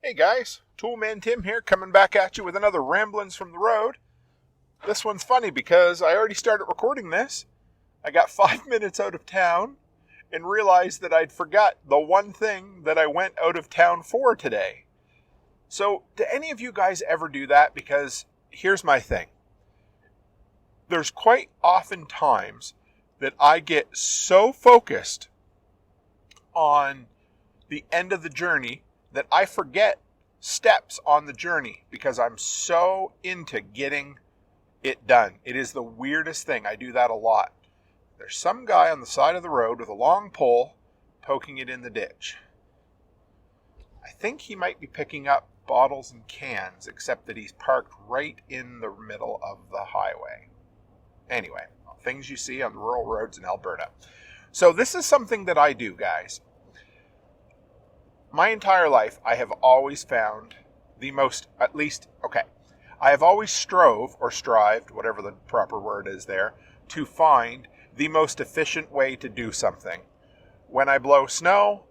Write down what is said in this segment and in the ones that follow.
Hey guys, Toolman Tim here, coming back at you with another Ramblings from the Road. This one's funny because I already started recording this. I got 5 minutes out of town and realized that I'd forgot the one thing that I went out of town for today. So, do any of you guys ever do that? Because here's my thing. There's quite often times that I get so focused on the end of the journey that I forget steps on the journey because I'm so into getting it done. It is the weirdest thing. I do that a lot. There's some guy on the side of the road with a long pole poking it in the ditch. I think he might be picking up bottles and cans, except that he's parked right in the middle of the highway. Anyway, things you see on the rural roads in Alberta. So this is something that I do, guys. My entire life, I have always found I have always strived, whatever the proper word is there, to find the most efficient way to do something. When I blow snow,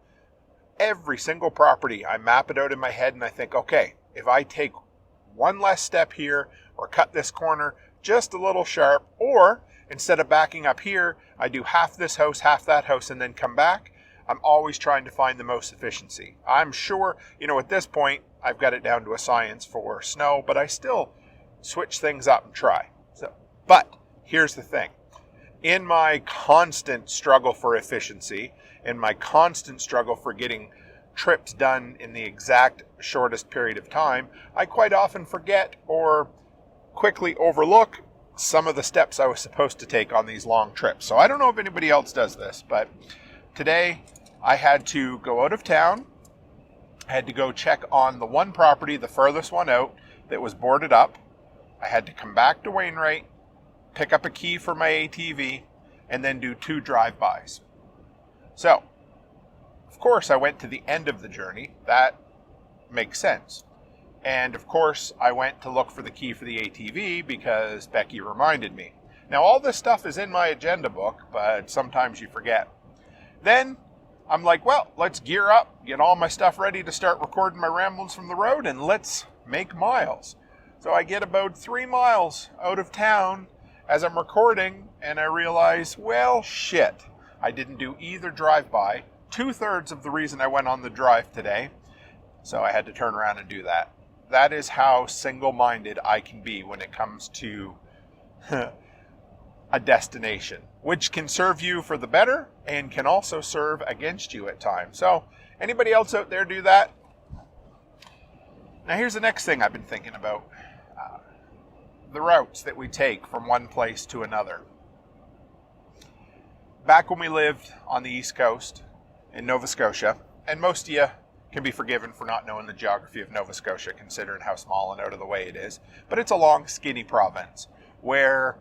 every single property, I map it out in my head and I think, okay, if I take one less step here or cut this corner just a little sharp, or instead of backing up here, I do half this house, half that house, and then come back, I'm always trying to find the most efficiency. I'm sure, at this point, I've got it down to a science for snow, but I still switch things up and try. But here's the thing. In my constant struggle for efficiency, in my constant struggle for getting trips done in the exact shortest period of time, I quite often forget or quickly overlook some of the steps I was supposed to take on these long trips. So I don't know if anybody else does this, but today I had to go out of town. I had to go check on the one property, the furthest one out, that was boarded up. I had to come back to Wainwright, pick up a key for my ATV, and then do 2 drive-bys. So, of course, I went to the end of the journey. That makes sense. And of course, I went to look for the key for the ATV because Becky reminded me. Now, all this stuff is in my agenda book, but sometimes you forget. Then I'm like, well, let's gear up, get all my stuff ready to start recording my ramblings from the road, and let's make miles. So I get about 3 miles out of town as I'm recording, and I realize, well, shit, I didn't do either drive-by. 2/3 of the reason I went on the drive today, so I had to turn around and do that. That is how single-minded I can be when it comes to a destination, which can serve you for the better and can also serve against you at times. So, anybody else out there do that? Now, here's the next thing I've been thinking about. The routes that we take from one place to another. Back when we lived on the East Coast in Nova Scotia, and most of you can be forgiven for not knowing the geography of Nova Scotia, considering how small and out of the way it is, but it's a long, skinny province where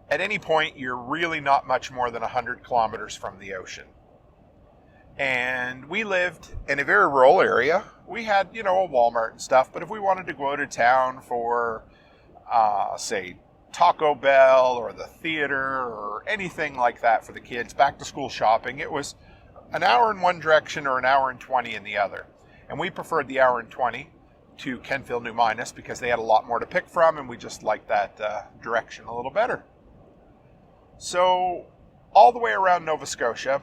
at any point, you're really not much more than 100 kilometers from the ocean. And we lived in a very rural area. We had, a Walmart and stuff, but if we wanted to go out of town for, say, Taco Bell or the theater or anything like that for the kids, back to school shopping, it was an hour in one direction or an hour and 20 in the other. And we preferred the hour and 20 to Kentville, New Minas, because they had a lot more to pick from, and we just liked that direction a little better. So, all the way around Nova Scotia,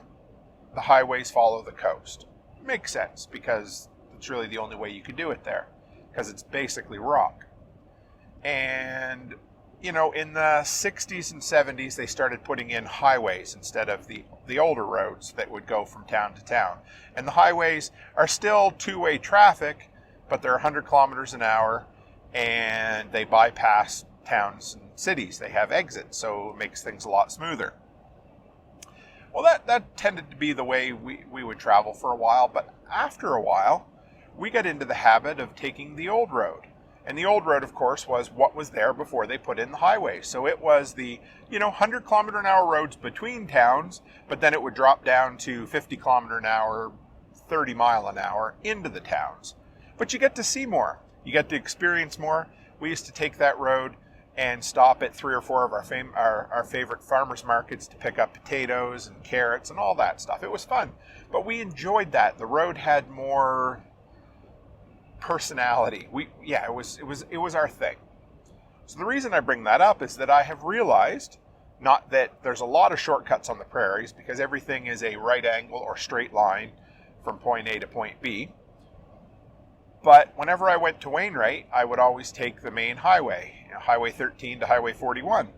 the highways follow the coast. Makes sense, because it's really the only way you can do it there, because it's basically rock. And, in the 60s and 70s, they started putting in highways instead of the older roads that would go from town to town. And the highways are still two-way traffic, but they're 100 kilometers an hour, and they bypass towns and cities. They have exits, so it makes things a lot smoother. Well, that tended to be the way we would travel for a while, but after a while, we got into the habit of taking the old road. And the old road, of course, was what was there before they put in the highway. So it was the, 100 kilometer an hour roads between towns, but then it would drop down to 50 kilometer an hour, 30 mile an hour into the towns. But you get to see more. You get to experience more. We used to take that road and stop at 3 or 4 of our favorite farmers markets to pick up potatoes and carrots and all that stuff. It was fun, but we enjoyed that. The road had more personality. It was our thing. So the reason I bring that up is that I have realized, not that there's a lot of shortcuts on the prairies, because everything is a right angle or straight line from point A to point B. But whenever I went to Wainwright, I would always take the main highway, Highway 13 to Highway 41.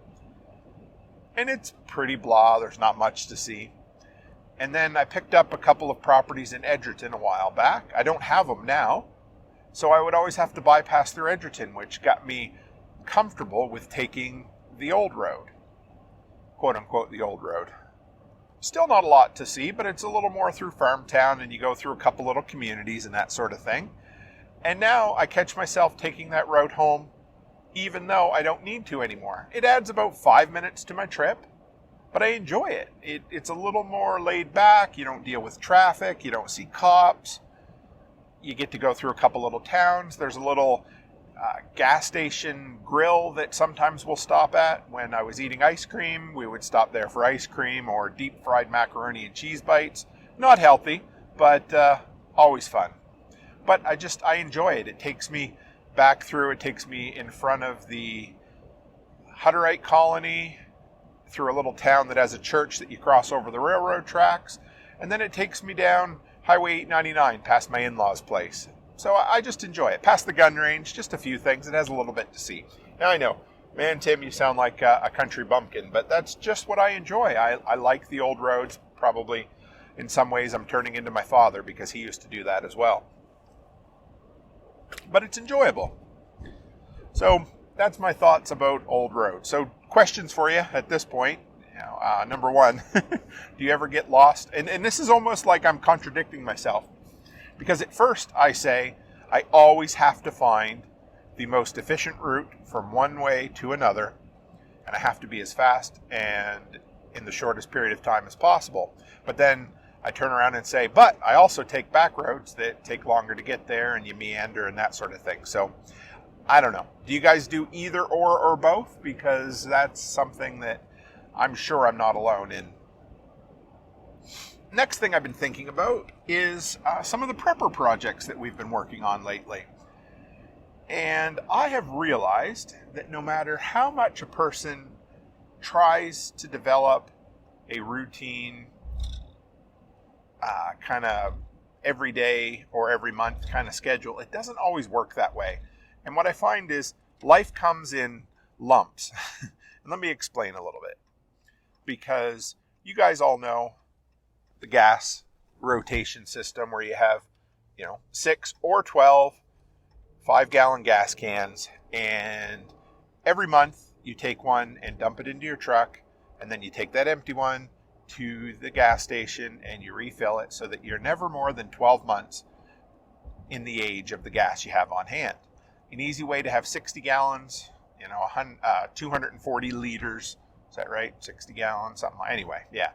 And it's pretty blah, there's not much to see. And then I picked up a couple of properties in Edgerton a while back. I don't have them now, so I would always have to bypass through Edgerton, which got me comfortable with taking the old road. Quote unquote, the old road. Still not a lot to see, but it's a little more through farm town, and you go through a couple little communities and that sort of thing. And now I catch myself taking that road home, even though I don't need to anymore. It adds about 5 minutes to my trip, but I enjoy it. It's a little more laid back. You don't deal with traffic. You don't see cops. You get to go through a couple little towns. There's a little gas station grill that sometimes we'll stop at. When I was eating ice cream, we would stop there for ice cream or deep fried macaroni and cheese bites. Not healthy, but always fun. But I enjoy it. It takes me back through. It takes me in front of the Hutterite colony, through a little town that has a church that you cross over the railroad tracks. And then it takes me down Highway 899 past my in-laws' place. So I just enjoy it. Past the gun range, just a few things. It has a little bit to see. Now I know, man, Tim, you sound like a country bumpkin, but that's just what I enjoy. I like the old roads. Probably in some ways I'm turning into my father because he used to do that as well. But it's enjoyable. So that's my thoughts about old roads. So questions for you at this point. Number one, do you ever get lost? And this is almost like I'm contradicting myself. Because at first I say I always have to find the most efficient route from one way to another. And I have to be as fast and in the shortest period of time as possible. But then I turn around and say, but I also take back roads that take longer to get there, and you meander and that sort of thing. So I don't know. Do you guys do either or both? Because that's something that I'm sure I'm not alone in. Next thing I've been thinking about is some of the prepper projects that we've been working on lately. And I have realized that no matter how much a person tries to develop a routine, kind of every day or every month kind of schedule, it doesn't always work that way. And what I find is life comes in lumps. And let me explain a little bit. Because you guys all know the gas rotation system where you have, 6 or 12 5-gallon gas cans, and every month you take one and dump it into your truck, and then you take that empty one to the gas station and you refill it so that you're never more than 12 months in the age of the gas you have on hand. An easy way to have 60 gallons, 240 liters. Is that right? 60 gallons, something like, anyway, yeah.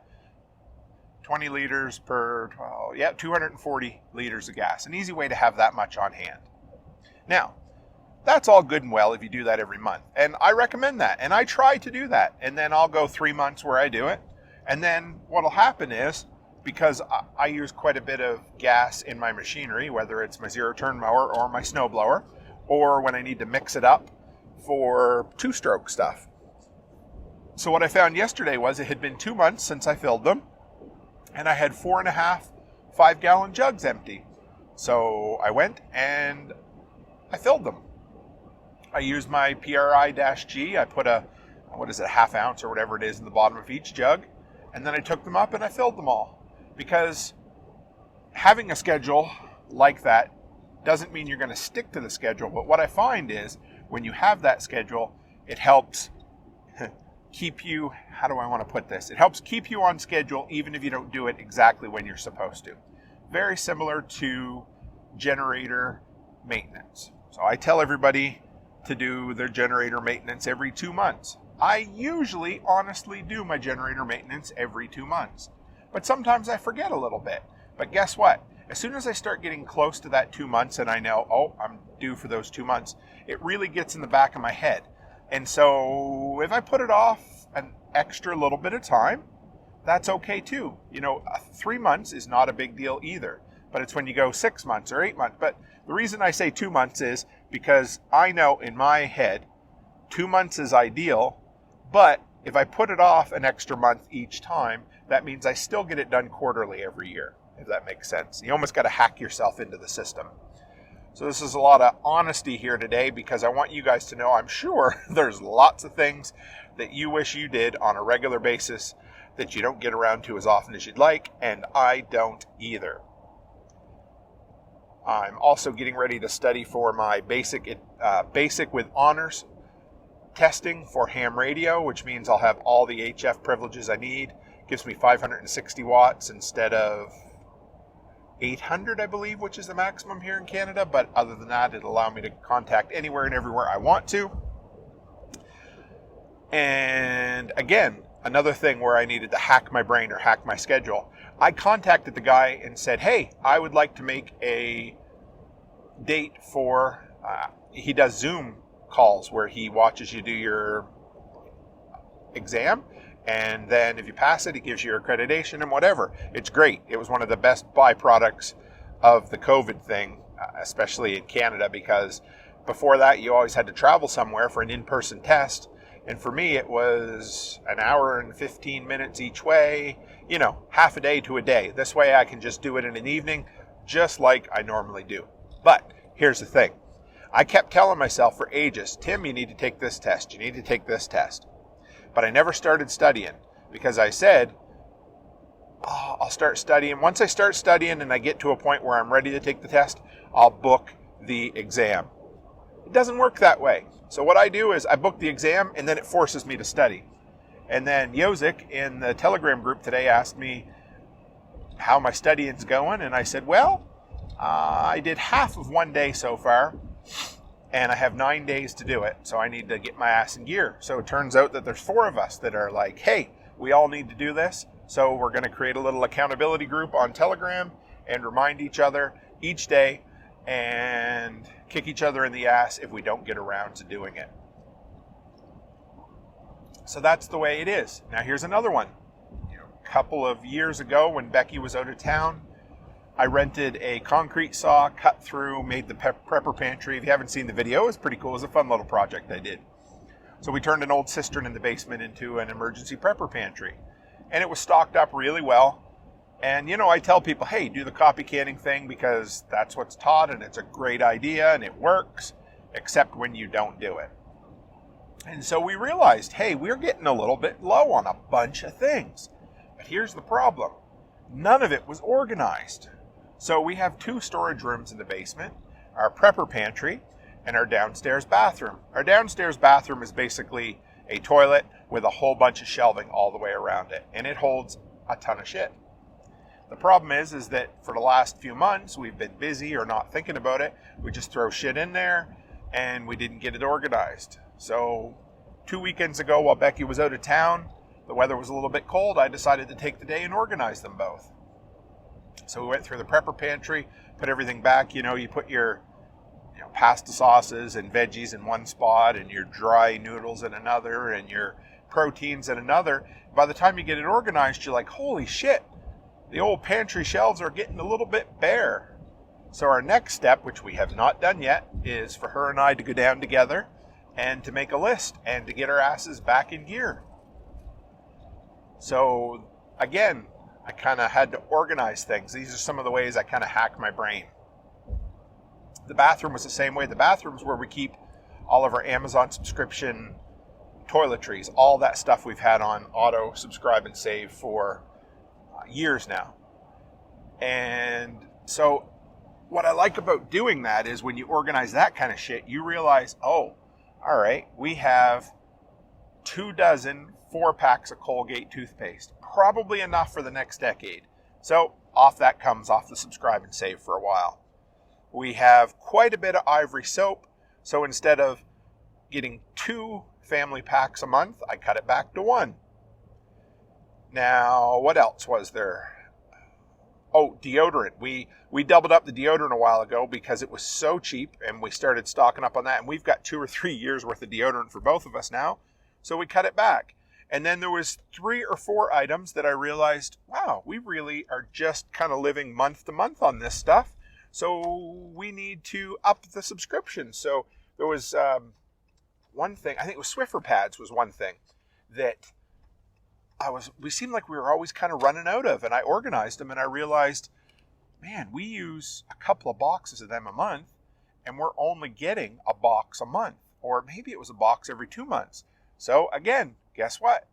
20 liters per 12, 240 liters of gas. An easy way to have that much on hand. Now, that's all good and well if you do that every month. And I recommend that. And I try to do that. And then I'll go 3 months where I do it. And then what'll happen is, because I use quite a bit of gas in my machinery, whether it's my zero-turn mower or my snowblower, or when I need to mix it up for two-stroke stuff. So what I found yesterday was it had been 2 months since I filled them, and I had 4.5 5-gallon jugs empty. So I went and I filled them. I used my PRI-G. I put a half ounce or whatever it is in the bottom of each jug, and then I took them up and I filled them all. Because having a schedule like that doesn't mean you're going to stick to the schedule, but what I find is when you have that schedule, it helps keep you, how do I want to put this? It helps keep you on schedule even if you don't do it exactly when you're supposed to. Very similar to generator maintenance. So I tell everybody to do their generator maintenance every 2 months. I usually honestly do my generator maintenance every 2 months. But sometimes I forget a little bit. But guess what? As soon as I start getting close to that 2 months and I know, I'm due for those 2 months, it really gets in the back of my head. And so if I put it off an extra little bit of time, that's okay too. 3 months is not a big deal either. but it's when you go 6 months or 8 months. But the reason I say 2 months is because I know in my head 2 months is ideal, but if I put it off an extra month each time, that means I still get it done quarterly every year, if that makes sense. You almost got to hack yourself into the system. So this is a lot of honesty here today because I want you guys to know I'm sure there's lots of things that you wish you did on a regular basis that you don't get around to as often as you'd like, and I don't either. I'm also getting ready to study for my basic with honors testing for ham radio, which means I'll have all the HF privileges I need. Gives me 560 watts instead of 800, I believe, which is the maximum here in Canada. But other than that, it'll allow me to contact anywhere and everywhere I want to. And again, another thing where I needed to hack my brain or hack my schedule. I contacted the guy and said, hey, I would like to make a date for, he does Zoom calls where he watches you do your exam. And then if you pass it, he gives you your accreditation and whatever. It's great. It was one of the best byproducts of the COVID thing, especially in Canada, because before that, you always had to travel somewhere for an in-person test. And for me, it was an hour and 15 minutes each way, half a day to a day. This way I can just do it in an evening, just like I normally do. But here's the thing. I kept telling myself for ages, Tim, you need to take this test. You need to take this test. But I never started studying because I said, I'll start studying. Once I start studying and I get to a point where I'm ready to take the test, I'll book the exam. It doesn't work that way. So what I do is I book the exam and then it forces me to study. And then Yozik in the Telegram group today asked me how my studying's going. And I said, well, I did half of one day so far. And I have 9 days to do it, so I need to get my ass in gear. So it turns out that there's 4 of us that are like, hey, we all need to do this. So we're going to create a little accountability group on Telegram and remind each other each day and kick each other in the ass if we don't get around to doing it. So that's the way it is. Now here's another one. A couple of years ago when Becky was out of town, I rented a concrete saw, cut through, made the prepper pantry. If you haven't seen the video, it's pretty cool. It was a fun little project I did. So we turned an old cistern in the basement into an emergency prepper pantry. And it was stocked up really well. And, I tell people, hey, do the copycatting thing because that's what's taught and it's a great idea and it works, except when you don't do it. And so we realized, hey, we're getting a little bit low on a bunch of things. But here's the problem. None of it was organized. So we have 2 storage rooms in the basement, our prepper pantry and our downstairs bathroom. Our downstairs bathroom is basically a toilet with a whole bunch of shelving all the way around it, and it holds a ton of shit. The problem is that for the last few months, we've been busy or not thinking about it. We just throw shit in there, and we didn't get it organized. So 2 weekends ago, while Becky was out of town, the weather was a little bit cold, I decided to take the day and organize them both. So we went through the prepper pantry, put everything back. You put your pasta sauces and veggies in one spot and your dry noodles in another and your proteins in another. By the time you get it organized, you're like, holy shit, the old pantry shelves are getting a little bit bare. So our next step, which we have not done yet, is for her and I to go down together and to make a list and to get our asses back in gear. So again, I kind of had to organize things. These are some of the ways I kind of hack my brain. The bathroom was the same way. The bathroom's where we keep all of our Amazon subscription toiletries, all that stuff we've had on auto subscribe and save for years now. And so what I like about doing that is when you organize that kind of shit, you realize, oh, all right, we have 24 4-packs of Colgate toothpaste. Probably enough for the next decade. So off that comes off the subscribe and save for a while. We have quite a bit of Ivory soap. So instead of getting 2 family packs a month, I cut it back to 1. Now, what else was there? Oh, deodorant. We doubled up the deodorant a while ago because it was so cheap and we started stocking up on that. And we've got 2 or 3 years worth of deodorant for both of us now. So we cut it back. And then there was 3 or 4 items that I realized, wow, we really are just kind of living month to month on this stuff. So we need to up the subscription. So there was one thing, I think it was Swiffer pads was one thing that we seemed like we were always kind of running out of. And I organized them and I realized, man, we use a couple of boxes of them a month and we're only getting a box a month. Or maybe it was a box every 2 months. So again, guess what?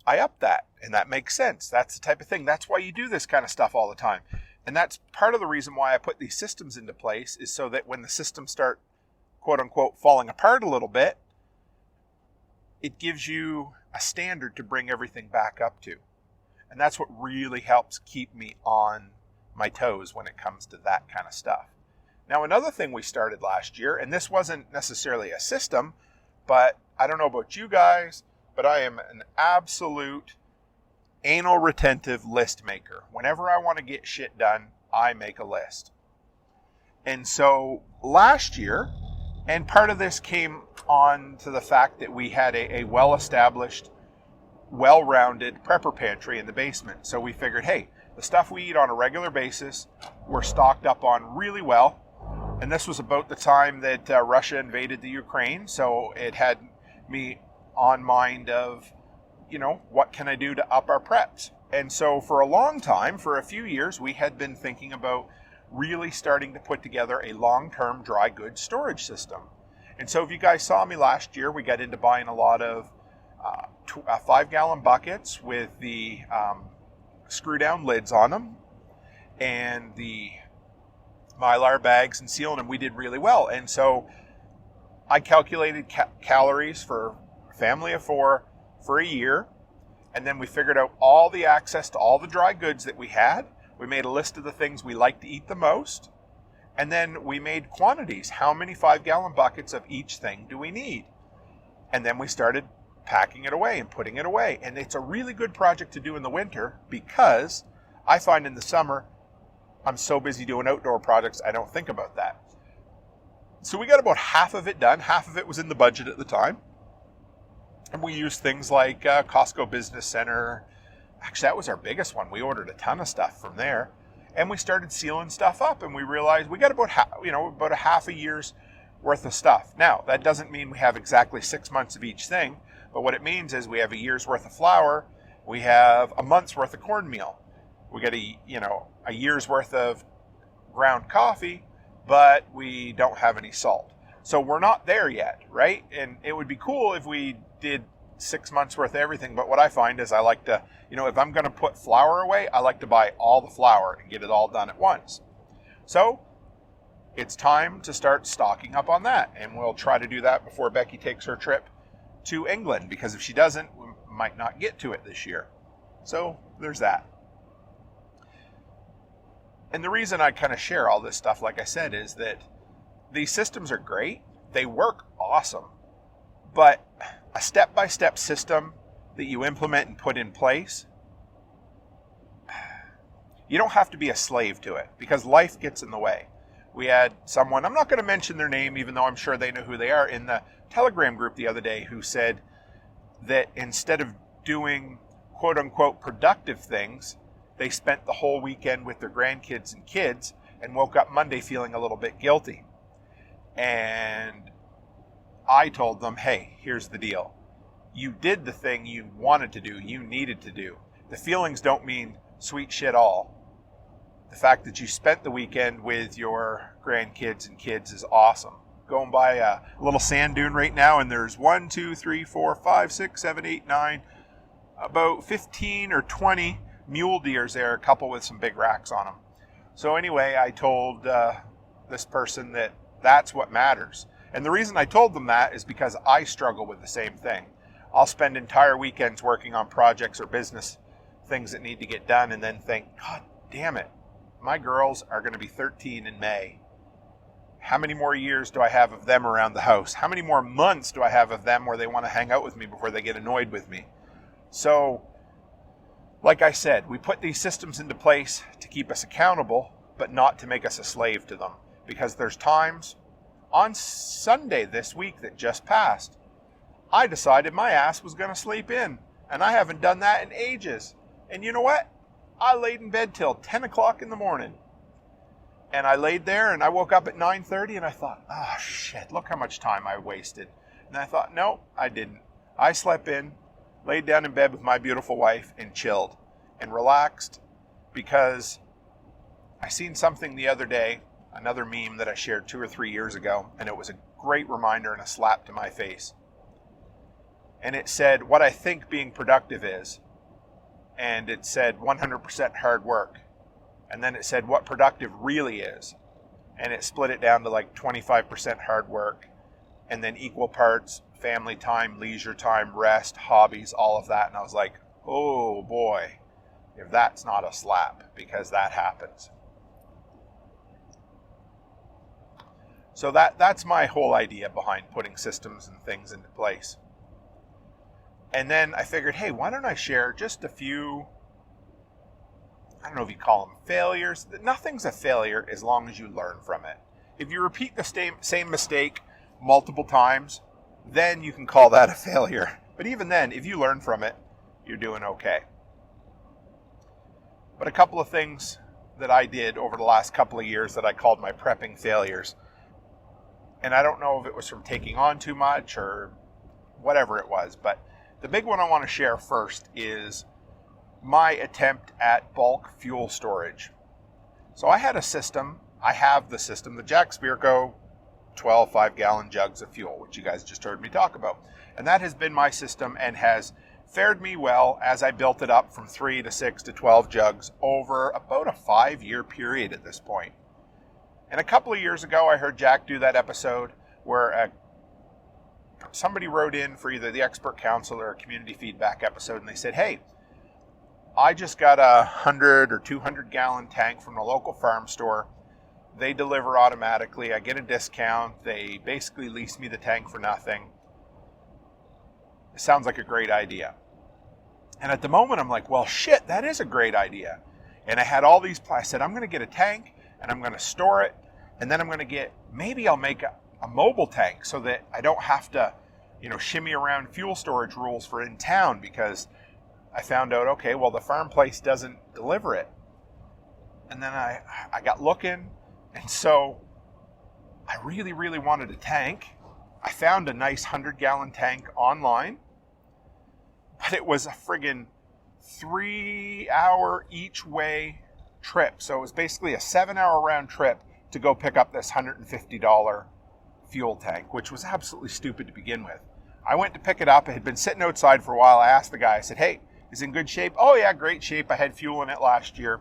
I upped that, and that makes sense. That's the type of thing. That's why you do this kind of stuff all the time. And that's part of the reason why I put these systems into place, is so that when the systems start, quote unquote, falling apart a little bit, it gives you a standard to bring everything back up to. And that's what really helps keep me on my toes when it comes to that kind of stuff. Now, another thing we started last year, and this wasn't necessarily a system, but I don't know about you guys, but I am an absolute anal retentive list maker. Whenever I want to get shit done, I make a list. And so last year, and part of this came on to the fact that we had a well-established, well-rounded prepper pantry in the basement. So we figured, hey, the stuff we eat on a regular basis, we're stocked up on really well. And this was about the time that Russia invaded the Ukraine. So it had me on mind of, what can I do to up our preps? And so for a long time, for a few years, we had been thinking about really starting to put together a long-term dry goods storage system. And so if you guys saw me last year, we got into buying a lot of 5-gallon buckets with the screw-down lids on them and the Mylar bags and sealing them. We did really well. And so I calculated calories for a family of 4 for a year. And then we figured out all the access to all the dry goods that we had. We made a list of the things we like to eat the most. And then we made quantities. How many 5-gallon buckets of each thing do we need? And then we started packing it away and putting it away. And it's a really good project to do in the winter, because I find in the summer, I'm so busy doing outdoor projects, I don't think about that. So we got about half of it done. Half of it was in the budget at the time. And we used things like Costco Business Center. Actually, that was our biggest one. We ordered a ton of stuff from there. And we started sealing stuff up, and we realized we got about a half a year's worth of stuff. Now, that doesn't mean we have exactly 6 months of each thing, but what it means is we have a year's worth of flour, we have a month's worth of cornmeal. We got a year's worth of ground coffee, but we don't have any salt. So we're not there yet, right? And it would be cool if we did 6 months worth of everything. But what I find is I like to, if I'm going to put flour away, I like to buy all the flour and get it all done at once. So it's time to start stocking up on that. And we'll try to do that before Becky takes her trip to England, because if she doesn't, we might not get to it this year. So there's that. And the reason I kind of share all this stuff, like I said, is that these systems are great. They work awesome. But a step-by-step system that you implement and put in place, you don't have to be a slave to it, because life gets in the way. We had someone, I'm not going to mention their name, even though I'm sure they know who they are, in the Telegram group the other day, who said that instead of doing quote-unquote productive things, they spent the whole weekend with their grandkids and kids and woke up Monday feeling a little bit guilty. And I told them, hey, here's the deal. You did the thing you wanted to do, you needed to do. The feelings don't mean sweet shit all. The fact that you spent the weekend with your grandkids and kids is awesome. Going by a little sand dune right now, and there's 1, 2, 3, 4, 5, 6, 7, 8, 9, about 15 or 20 mule deers there, a couple with some big racks on them. So anyway, I told this person that that's what matters. And the reason I told them that is because I struggle with the same thing. I'll spend entire weekends working on projects or business things that need to get done, and then think, God damn it, my girls are going to be 13 in May. How many more years do I have of them around the house? How many more months do I have of them where they want to hang out with me before they get annoyed with me? So, like I said, we put these systems into place to keep us accountable, but not to make us a slave to them. Because there's times, on Sunday this week that just passed, I decided my ass was going to sleep in. And I haven't done that in ages. And you know what? I laid in bed till 10 o'clock in the morning. And I laid there and I woke up at 9:30 and I thought, oh shit, look how much time I wasted. And I thought, no, I didn't. I slept in, laid down in bed with my beautiful wife and chilled and relaxed, because I seen something the other day, another meme that I shared 2 or 3 years ago, and it was a great reminder and a slap to my face. And it said what I think being productive is. And it said 100% hard work. And then it said what productive really is. And it split it down to like 25% hard work, and then equal parts family time, leisure time, rest, hobbies, all of that. And I was like, oh boy, if that's not a slap, because that happens. So that's my whole idea behind putting systems and things into place. And then I figured, hey, why don't I share just a few, I don't know if you call them failures. Nothing's a failure as long as you learn from it. If you repeat the same mistake multiple times, then you can call that a failure. But even then, if you learn from it, you're doing okay. But a couple of things that I did over the last couple of years that I called my prepping failures. And I don't know if it was from taking on too much or whatever it was, but the big one I want to share first is my attempt at bulk fuel storage. So I have the system, the Jack Spirko 12 5-gallon jugs of fuel, which you guys just heard me talk about. And that has been my system and has fared me well as I built it up from 3 to 6 to 12 jugs over about a 5-year period at this point. And a couple of years ago, I heard Jack do that episode where somebody wrote in for either the expert council or a community feedback episode, and they said, hey, I just got a 100 or 200 gallon tank from the local farm store. They deliver automatically. I get a discount. They basically lease me the tank for nothing. It sounds like a great idea. And at the moment, I'm like, well, shit, that is a great idea. And I had all these, I said, I'm going to get a tank and I'm going to store it. And then I'm going to get, maybe I'll make a mobile tank so that I don't have to, shimmy around fuel storage rules for in town, because I found out, okay, well, the farm place doesn't deliver it. And then I got looking, and so I really, really wanted a tank. I found a nice 100-gallon tank online, but it was a friggin' 3-hour each way trip. So it was basically a 7-hour round trip to go pick up this $150 fuel tank, which was absolutely stupid to begin with. I went to pick it up. It had been sitting outside for a while. I asked the guy, I said, hey, is it in good shape? Oh yeah, great shape. I had fuel in it last year.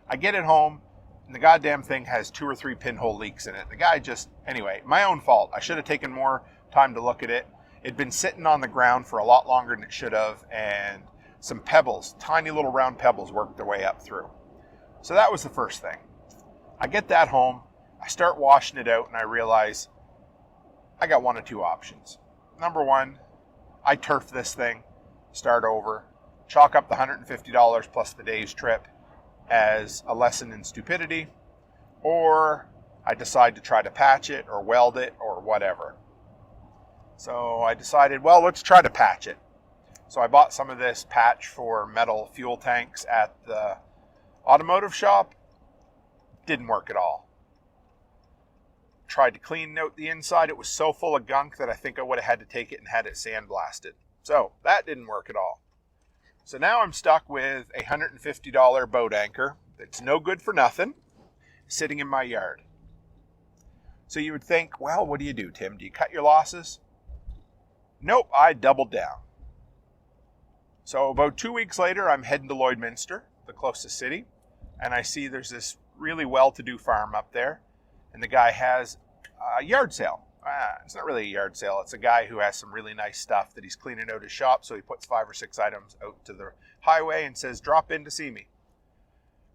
I get it home, and the goddamn thing has 2 or 3 pinhole leaks in it. The guy anyway, my own fault. I should have taken more time to look at it. It'd been sitting on the ground for a lot longer than it should have, and some pebbles, tiny little round pebbles, worked their way up through. So that was the first thing. I get that home, I start washing it out, and I realize I got 1 of 2 options. Number 1, I turf this thing, start over, chalk up the $150 plus the day's trip as a lesson in stupidity, or I decide to try to patch it or weld it or whatever. So I decided, well, let's try to patch it. So I bought some of this patch for metal fuel tanks at the automotive shop. Didn't work at all. Tried to clean out the inside. It was so full of gunk that I think I would have had to take it and had it sandblasted. So that didn't work at all. So now I'm stuck with a $150 boat anchor that's no good for nothing, sitting in my yard. So you would think, well, what do you do, Tim? Do you cut your losses? Nope, I doubled down. So about 2 weeks later, I'm heading to Lloydminster, the closest city, and I see there's this really well-to-do farm up there, and the guy has a yard sale. It's not really a yard sale. It's a guy who has some really nice stuff that he's cleaning out his shop, so he puts 5 or 6 items out to the highway and says, drop in to see me.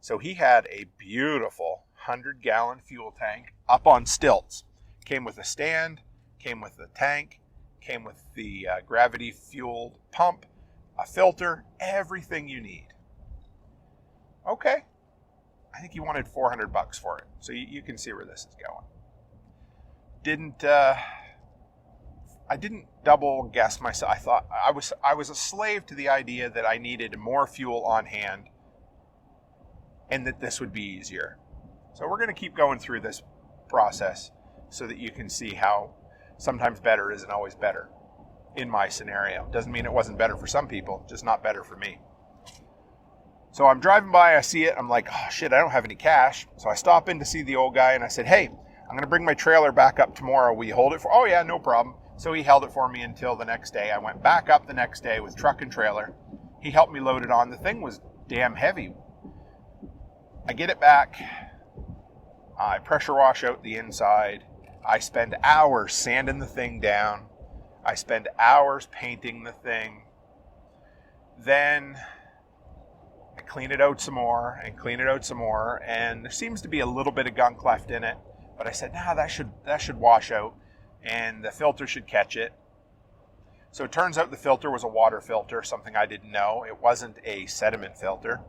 So he had a beautiful 100-gallon fuel tank up on stilts. Came with a stand, came with the tank, came with the gravity-fueled pump, a filter, everything you need. Okay. I think he wanted $400 for it. So you can see where this is going. I didn't double guessed myself. I thought I was a slave to the idea that I needed more fuel on hand and that this would be easier. So we're going to keep going through this process so that you can see how sometimes better isn't always better in my scenario. Doesn't mean it wasn't better for some people, just not better for me. So I'm driving by, I see it, I'm like, oh shit, I don't have any cash. So I stop in to see the old guy and I said, hey, I'm going to bring my trailer back up tomorrow. Will you hold it for? Oh yeah, no problem. So he held it for me until the next day. I went back up the next day with truck and trailer. He helped me load it on. The thing was damn heavy. I get it back. I pressure wash out the inside. I spend hours sanding the thing down. I spend hours painting the thing. Then I clean it out some more and clean it out some more. And there seems to be a little bit of gunk left in it. But I said, nah, that should wash out. And the filter should catch it. So it turns out the filter was a water filter, something I didn't know. It wasn't a sediment filter.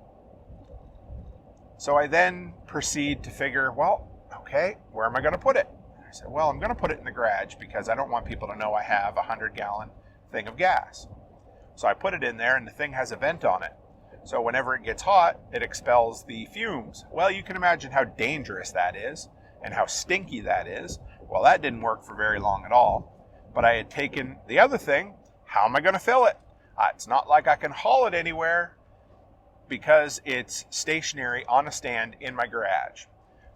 So I then proceed to figure, well, okay, where am I going to put it? I said, well, I'm going to put it in the garage because I don't want people to know I have a 100-gallon thing of gas. So I put it in there and the thing has a vent on it. So whenever it gets hot, it expels the fumes. Well, you can imagine how dangerous that is and how stinky that is. Well, that didn't work for very long at all. But I had taken the other thing. How am I going to fill it? It's not like I can haul it anywhere because it's stationary on a stand in my garage.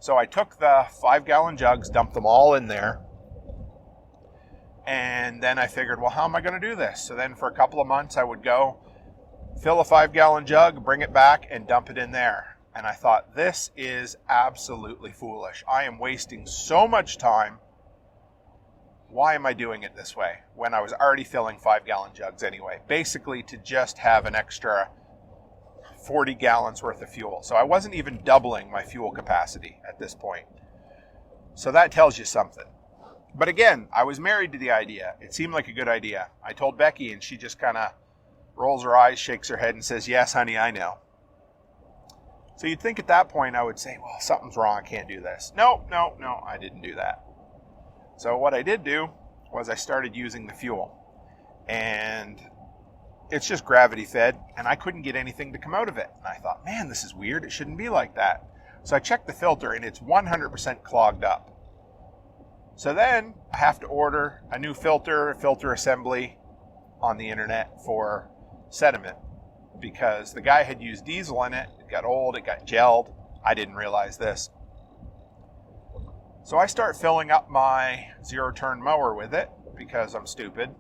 So I took the 5-gallon jugs, dumped them all in there. And then I figured, well, how am I going to do this? So then for a couple of months, I would go fill a 5-gallon jug, bring it back, and dump it in there. And I thought, this is absolutely foolish. I am wasting so much time. Why am I doing it this way when I was already filling 5-gallon jugs anyway? Basically to just have an extra 40 gallons worth of fuel. So I wasn't even doubling my fuel capacity at this point. So that tells you something. But again, I was married to the idea. It seemed like a good idea. I told Becky and she just kind of rolls her eyes, shakes her head and says, yes, honey, I know. So you'd think at that point I would say, well, something's wrong. I can't do this. No, I didn't do that. So what I did do was I started using the fuel. And it's just gravity fed, and I couldn't get anything to come out of it. And I thought, man, this is weird. It shouldn't be like that. So I checked the filter, and it's 100% clogged up. So then I have to order a new filter assembly on the internet for sediment because the guy had used diesel in it. It got old. It got gelled. I didn't realize this. So I start filling up my zero-turn mower with it because I'm stupid.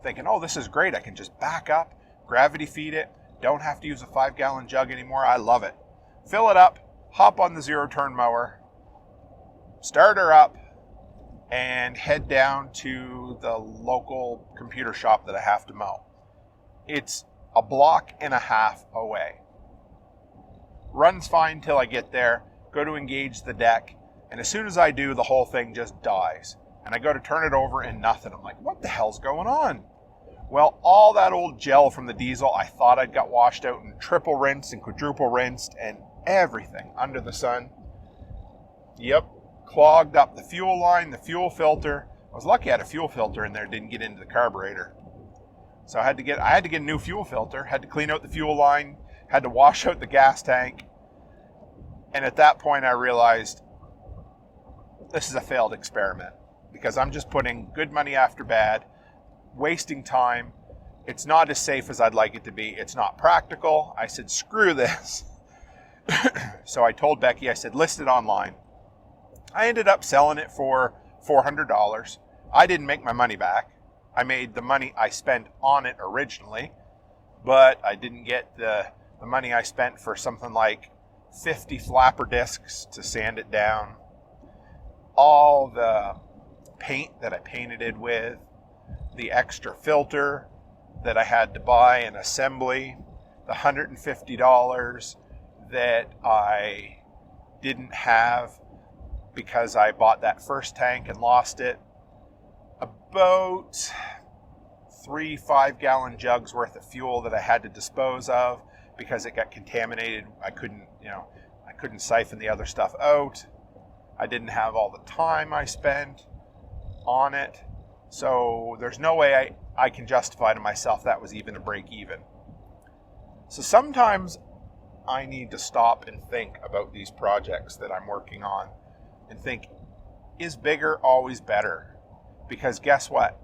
Thinking, oh, this is great. I can just back up, gravity feed it, don't have to use a 5-gallon jug anymore. I love it. Fill it up, hop on the zero-turn mower, start her up, and head down to the local computer shop that I have to mow. It's a block and a half away. Runs fine till I get there, go to engage the deck, and as soon as I do, the whole thing just dies. And I go to turn it over and nothing. I'm like, what the hell's going on? Well, all that old gel from the diesel, I thought I'd got washed out and triple rinsed and quadruple rinsed and everything under the sun. Yep, clogged up the fuel line, the fuel filter. I was lucky I had a fuel filter in there, didn't get into the carburetor. So I had to get a new fuel filter, had to clean out the fuel line, had to wash out the gas tank. And at that point I realized this is a failed experiment. Because I'm just putting good money after bad, wasting time. It's not as safe as I'd like it to be. It's not practical. I said, screw this. So I told Becky, I said, list it online. I ended up selling it for $400. I didn't make my money back. I made the money I spent on it originally, but I didn't get the money I spent for something like 50 flapper discs to sand it down. All the paint that I painted it with, the extra filter that I had to buy an assembly, the $150 that I didn't have because I bought that first tank and lost it, about 3 5-gallon jugs worth of fuel that I had to dispose of because it got contaminated. I couldn't siphon the other stuff out. I didn't have all the time I spent on it. So there's no way I can justify to myself that was even a break even. So sometimes I need to stop and think about these projects that I'm working on and think, is bigger always better? Because guess what?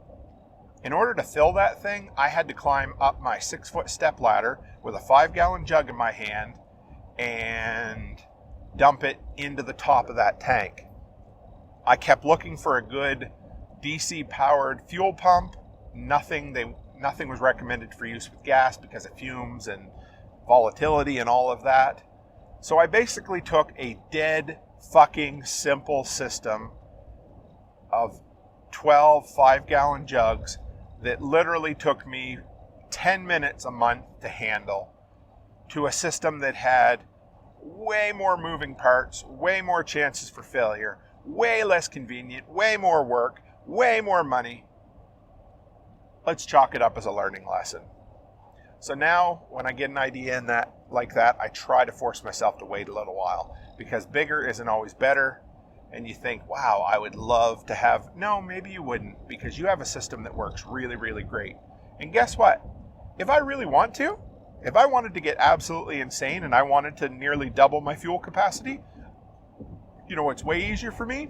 In order to fill that thing, I had to climb up my 6-foot step ladder with a 5-gallon jug in my hand and dump it into the top of that tank. I kept looking for a good DC powered fuel pump. Nothing was recommended for use with gas because of fumes and volatility and all of that. So I basically took a dead fucking simple system of 12 5-gallon jugs that literally took me 10 minutes a month to handle, to a system that had way more moving parts, way more chances for failure, way less convenient, way more work, way more money. Let's chalk it up as a learning lesson. So now when I get an idea in that like that, I try to force myself to wait a little while, because bigger isn't always better. And you think, wow, I would love to have... No, maybe you wouldn't, because you have a system that works really, really great. And guess what? If I really want to, if I wanted to get absolutely insane and I wanted to nearly double my fuel capacity, you know what's way easier for me?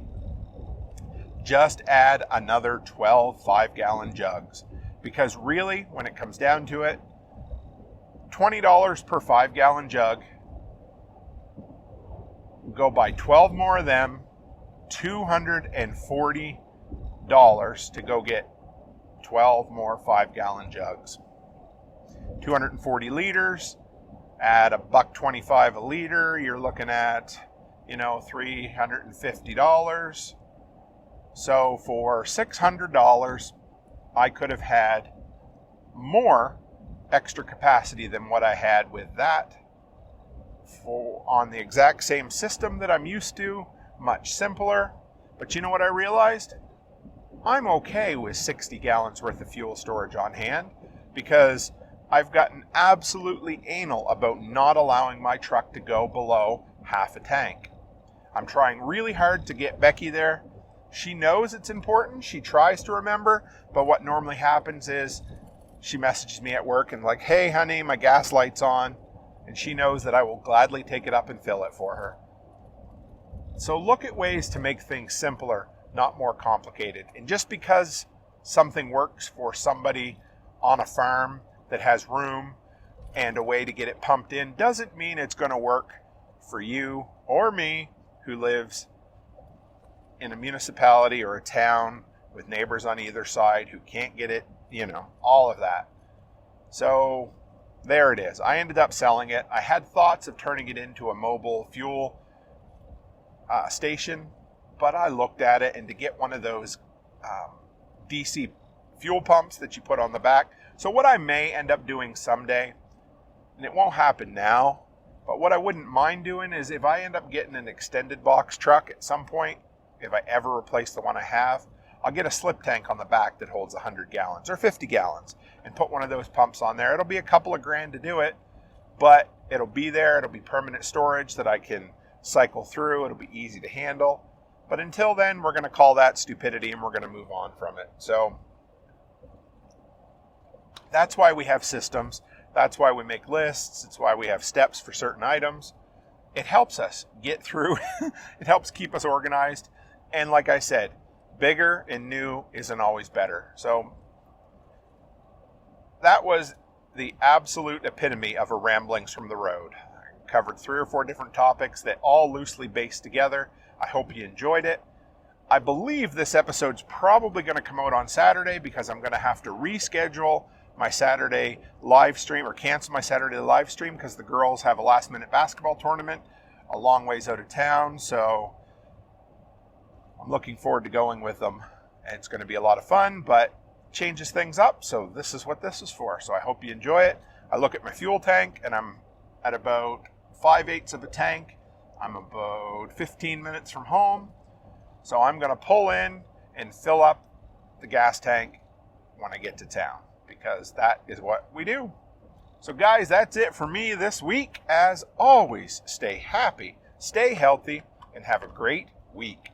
Just add another 12 5-gallon jugs. Because really, when it comes down to it, $20 per 5-gallon jug, go buy 12 more of them, $240 to go get 12 more 5-gallon jugs. 240 liters, at $1.25 a liter, you're looking at, $350. So for $600, I could have had more extra capacity than what I had with that on the exact same system that I'm used to. Much simpler. But you know what I realized? I'm okay with 60 gallons worth of fuel storage on hand, because I've gotten absolutely anal about not allowing my truck to go below half a tank. I'm trying really hard to get Becky there. She knows it's important. She tries to remember. But what normally happens is she messages me at work and like, hey, honey, my gas light's on. And she knows that I will gladly take it up and fill it for her. So look at ways to make things simpler, not more complicated. And just because something works for somebody on a farm that has room and a way to get it pumped in doesn't mean it's going to work for you or me who lives in a municipality or a town with neighbors on either side who can't get it, all of that. So there it is. I ended up selling it. I had thoughts of turning it into a mobile fuel station, but I looked at it, and to get one of those DC fuel pumps that you put on the back. So what I may end up doing someday, and it won't happen now, but what I wouldn't mind doing is if I end up getting an extended box truck at some point, if I ever replace the one I have, I'll get a slip tank on the back that holds 100 gallons or 50 gallons and put one of those pumps on there. It'll be a couple of grand to do it, but it'll be there. It'll be permanent storage that I can cycle through. It'll be easy to handle. But until then, we're going to call that stupidity and we're going to move on from it. So that's why we have systems. That's why we make lists. It's why we have steps for certain items. It helps us get through. It helps keep us organized. And like I said, bigger and new isn't always better. So that was the absolute epitome of a ramblings from the road. I covered 3 or 4 different topics that all loosely based together. I hope you enjoyed it. I believe this episode's probably going to come out on Saturday because I'm going to have to reschedule my Saturday live stream, or cancel my Saturday live stream because the girls have a last minute basketball tournament a long ways out of town. So I'm looking forward to going with them. It's going to be a lot of fun, but changes things up. So this is what this is for. So I hope you enjoy it. I look at my fuel tank and I'm at about 5/8 of a tank. I'm about 15 minutes from home. So I'm going to pull in and fill up the gas tank when I get to town, because that is what we do. So guys, that's it for me this week. As always, stay happy, stay healthy, and have a great week.